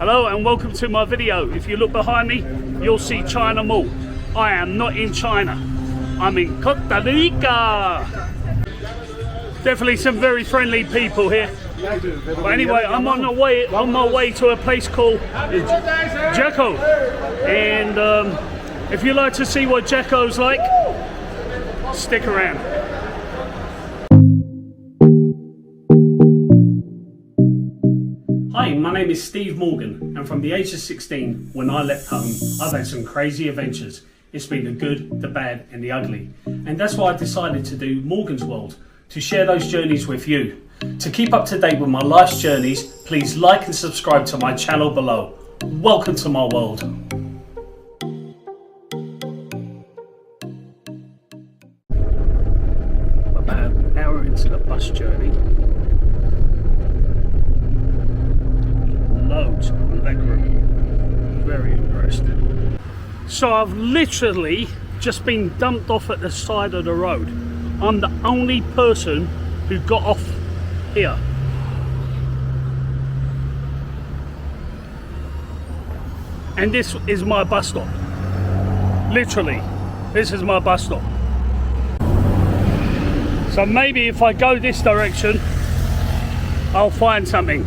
Hello and welcome to my video. If you look behind me, you'll see China Mall. I am not in China. I'm in Costa Rica. Definitely some very friendly people here. But anyway, I'm on my way to a place called Jaco. And if you like to see what Jaco's like, stick around. Hi, my name is Steve Morgan, and from the age of 16, when I left home, I've had some crazy adventures. It's been the good, the bad, and the ugly. And that's why I decided to do Morgan's World, to share those journeys with you. To keep up to date with my life's journeys, please like and subscribe to my channel below. Welcome to my world. About an hour into the bus journey. Loads of legroom. Very impressed. So I've literally just been dumped off at the side of the road. I'm the only person who got off here. And this is my bus stop. Literally, this is my bus stop. So maybe if I go this direction, I'll find something.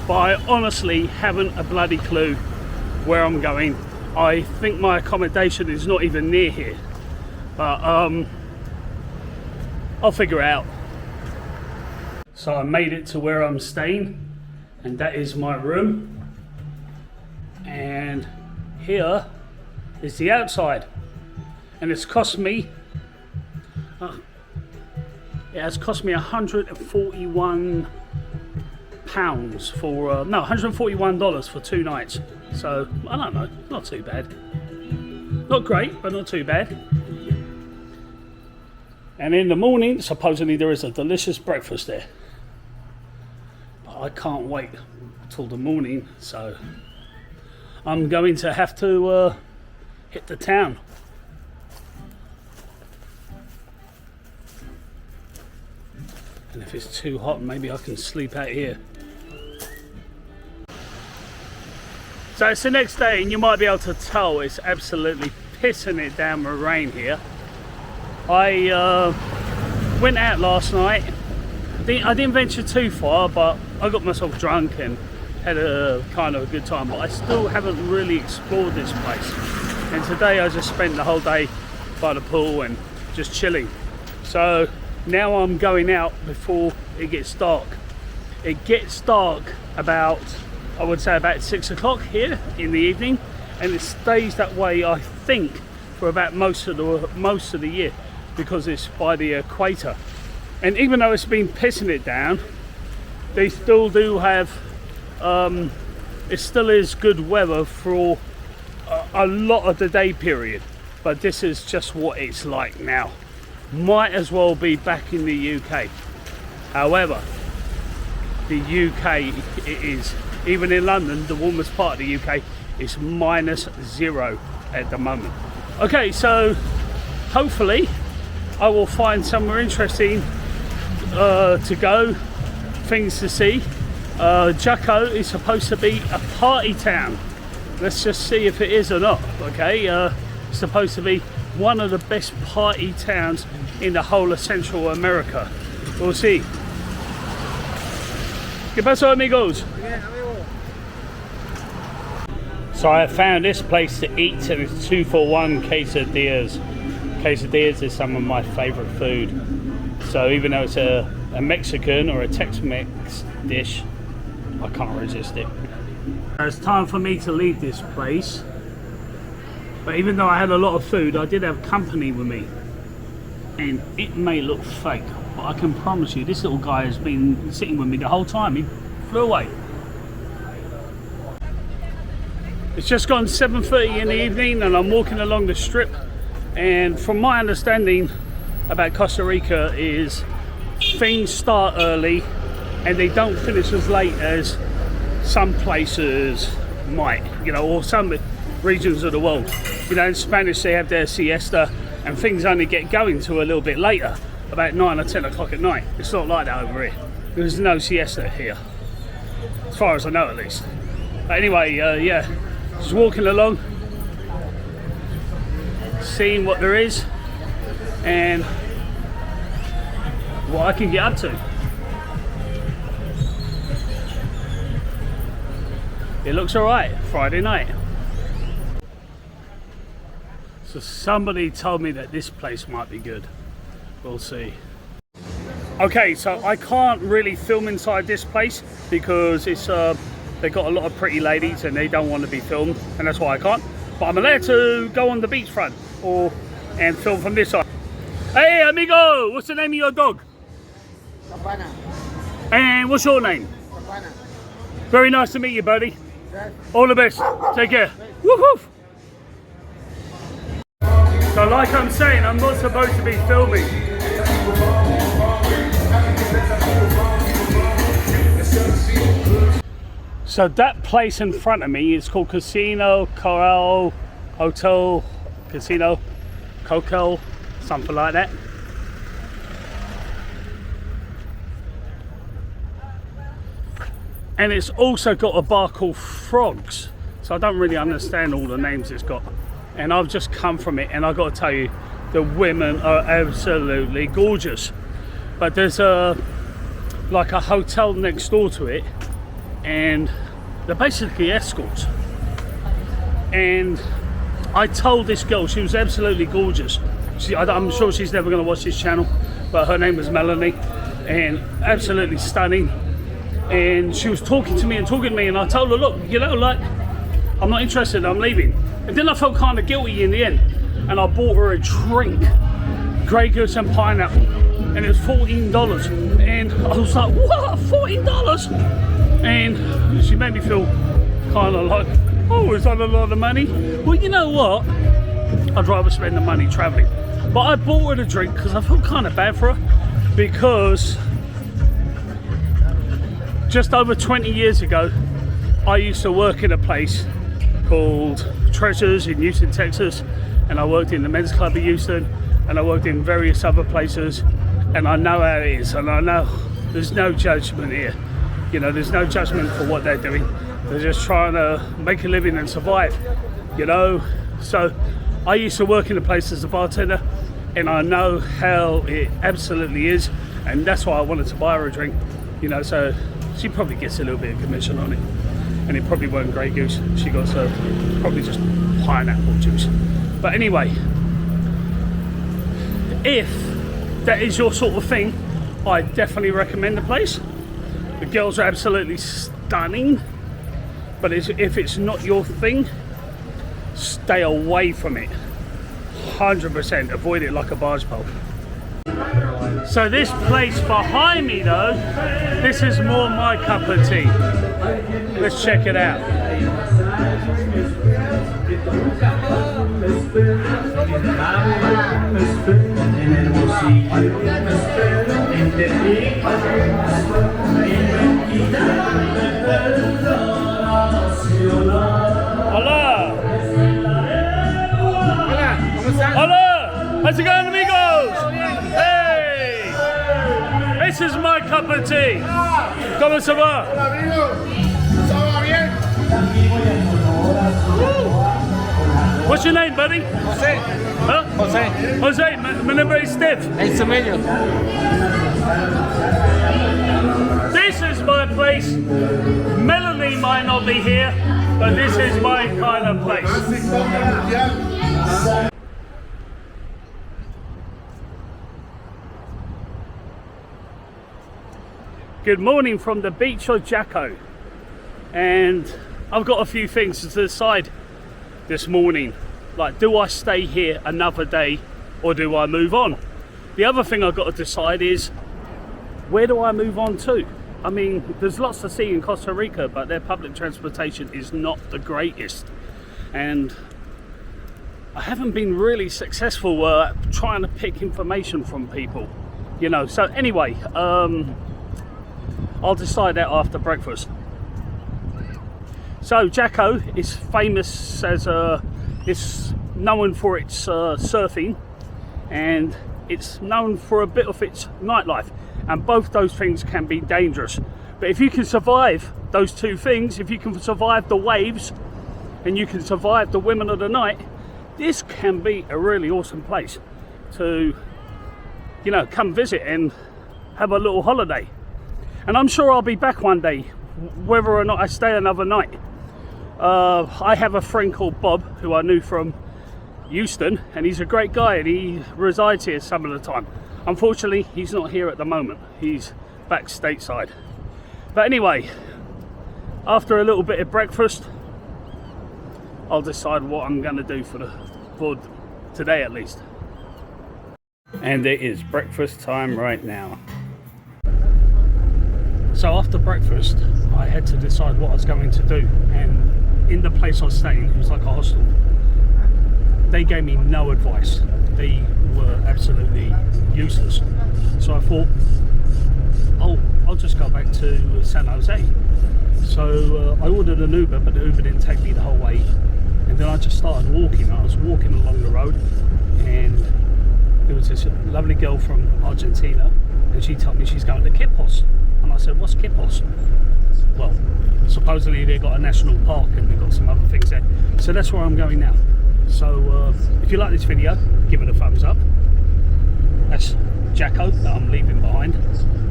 But I honestly haven't a bloody clue where I'm going. I think my accommodation is not even near here. But I'll figure it out. So I made it to where I'm staying, and that is my room. And here is the outside. And it's cost me, it has cost me £141 for no, $141 for 2 nights. So I don't know, not too bad. Not great, but not too bad. And in the morning, supposedly there is a delicious breakfast there. But I can't wait till the morning, so I'm going to have to hit the town. And if it's too hot, maybe I can sleep out here. So it's the next day, and you might be able to tell it's absolutely pissing it down with rain here. I went out last night. I didn't venture too far, but I got myself drunk and had a kind of a good time. But I still haven't really explored this place. And today I just spent the whole day by the pool and just chilling. So now I'm going out before it gets dark. It gets dark about, I would say about 6 o'clock here in the evening, and it stays that way, I think, for about most of the year, because it's by the equator. And even though it's been pissing it down, they still do have it still is good weather for a lot of the day period. But this is just what it's like now. Might as well be back in the UK. However, the UK, it is, even in London, the warmest part of the UK, is -0 at the moment. Okay, so hopefully I will find somewhere interesting to go, things to see. Jaco is supposed to be a party town. Let's just see if it is or not, okay? It's supposed to be one of the best party towns in the whole of Central America. We'll see. ¿Qué pasó, amigos? So I found this place to eat, and it's 2 for 1 quesadillas. Quesadillas is some of my favorite food. So even though it's a Mexican or a Tex-Mex dish, I can't resist it. It's time for me to leave this place. But even though I had a lot of food, I did have company with me. And it may look fake, but I can promise you this little guy has been sitting with me the whole time. He flew away. It's just gone 7:30 in the evening, and I'm walking along the strip. And from my understanding about Costa Rica is things start early and they don't finish as late as some places might, you know, or some regions of the world. You know, in Spanish they have their siesta, and things only get going to a little bit later, about 9 or 10 o'clock at night. It's not like that over here. There's no siesta here. as far as I know at least. But anyway, yeah, just walking along, seeing what there is and what I can get up to. It looks alright, Friday night. So somebody told me that this place might be good. We'll see. Okay, so I can't really film inside this place because it's they've got a lot of pretty ladies and they don't want to be filmed, and that's why I can't. But I'm allowed to go on the beachfront and film from this side. Hey amigo, what's the name of your dog? Cabana. And what's your name? Cabana. Very nice to meet you, buddy. Yes. All the best. Take care. Woohoo! So like I'm saying, I'm not supposed to be filming. So that place in front of me is called Casino Coral Hotel Casino Coco, something like that. And it's also got a bar called Frogs. So I don't really understand all the names it's got. And I've just come from it, and I've got to tell you, the women are absolutely gorgeous. But there's like a hotel next door to it, and they're basically escorts. And I told this girl she was absolutely gorgeous. I'm sure she's never going to watch this channel, but her name was Melanie, and absolutely stunning. And she was talking to me, and I told her, look, you know, like, I'm not interested, I'm leaving. And then I felt kind of guilty in the end, and I bought her a drink, Grey Goose and pineapple, and it was $14. And I was like, what, $14? And she made me feel kind of like, oh, is that a lot of money? Well, you know what? I'd rather spend the money traveling. But I bought her the drink because I felt kind of bad for her, because just over 20 years ago, I used to work in a place called Treasures in Houston, Texas, and I worked in the men's club in Houston, and I worked in various other places, and I know how it is, and I know there's no judgment here. You know, there's no judgment for what they're doing. They're just trying to make a living and survive, you know. So I used to work in a place as a bartender, and I know how it absolutely is, and that's why I wanted to buy her a drink, you know. So she probably gets a little bit of commission on it, and it probably weren't Grey Goose. She got served probably just pineapple juice. But anyway, if that is your sort of thing, I definitely recommend the place. The girls are absolutely stunning, but if it's not your thing, stay away from it. 100% avoid it like a barge pole. So this place behind me though, this is more my cup of tea. Let's check it out. Hola! Hola! How's it going, amigos? Hey! This is my cup of tea. ¿Cómo se va? What's your name, buddy? Jose. Huh? Jose. Jose, my nombre es Steve. Nice to meet you. This is my place. Melanie might not be here, but this is my kind of place. Good morning from the beach of Jaco, and I've got a few things to decide this morning. Like, do I stay here another day or do I move on? The other thing I've got to decide is, where do I move on to? I mean, there's lots to see in Costa Rica, but their public transportation is not the greatest, and I haven't been really successful trying to pick information from people, you know. So anyway, I'll decide that after breakfast. So Jaco is famous as it's known for its surfing, and it's known for a bit of its nightlife, and both those things can be dangerous. But if you can survive those two things, if you can survive the waves and you can survive the women of the night, this can be a really awesome place to, you know, come visit and have a little holiday. And I'm sure I'll be back one day, whether or not I stay another night. I have a friend called Bob who I knew from Houston, and he's a great guy and he resides here some of the time. Unfortunately, he's not here at the moment. He's back stateside. But anyway, after a little bit of breakfast, I'll decide what I'm going to do for today at least. And it is breakfast time right now. So after breakfast, I had to decide what I was going to do. And in the place I was staying, it was like a hostel, they gave me no advice. They were absolutely useless. So I thought, I'll just go back to San Jose. So I ordered an Uber, but the Uber didn't take me the whole way. And then I just started walking. I was walking along the road, and there was this lovely girl from Argentina, and she told me she's going to Quepos. And I said, what's Quepos? Well, supposedly they've got a national park and they've got some other things there. So that's where I'm going now. So if you like this video, give it a thumbs up. That's Jaco that I'm leaving behind.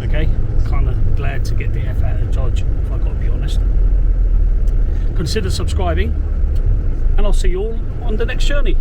Okay, kind of glad to get the F out of Dodge, if I've got to be honest. Consider subscribing, and I'll see you all on the next journey.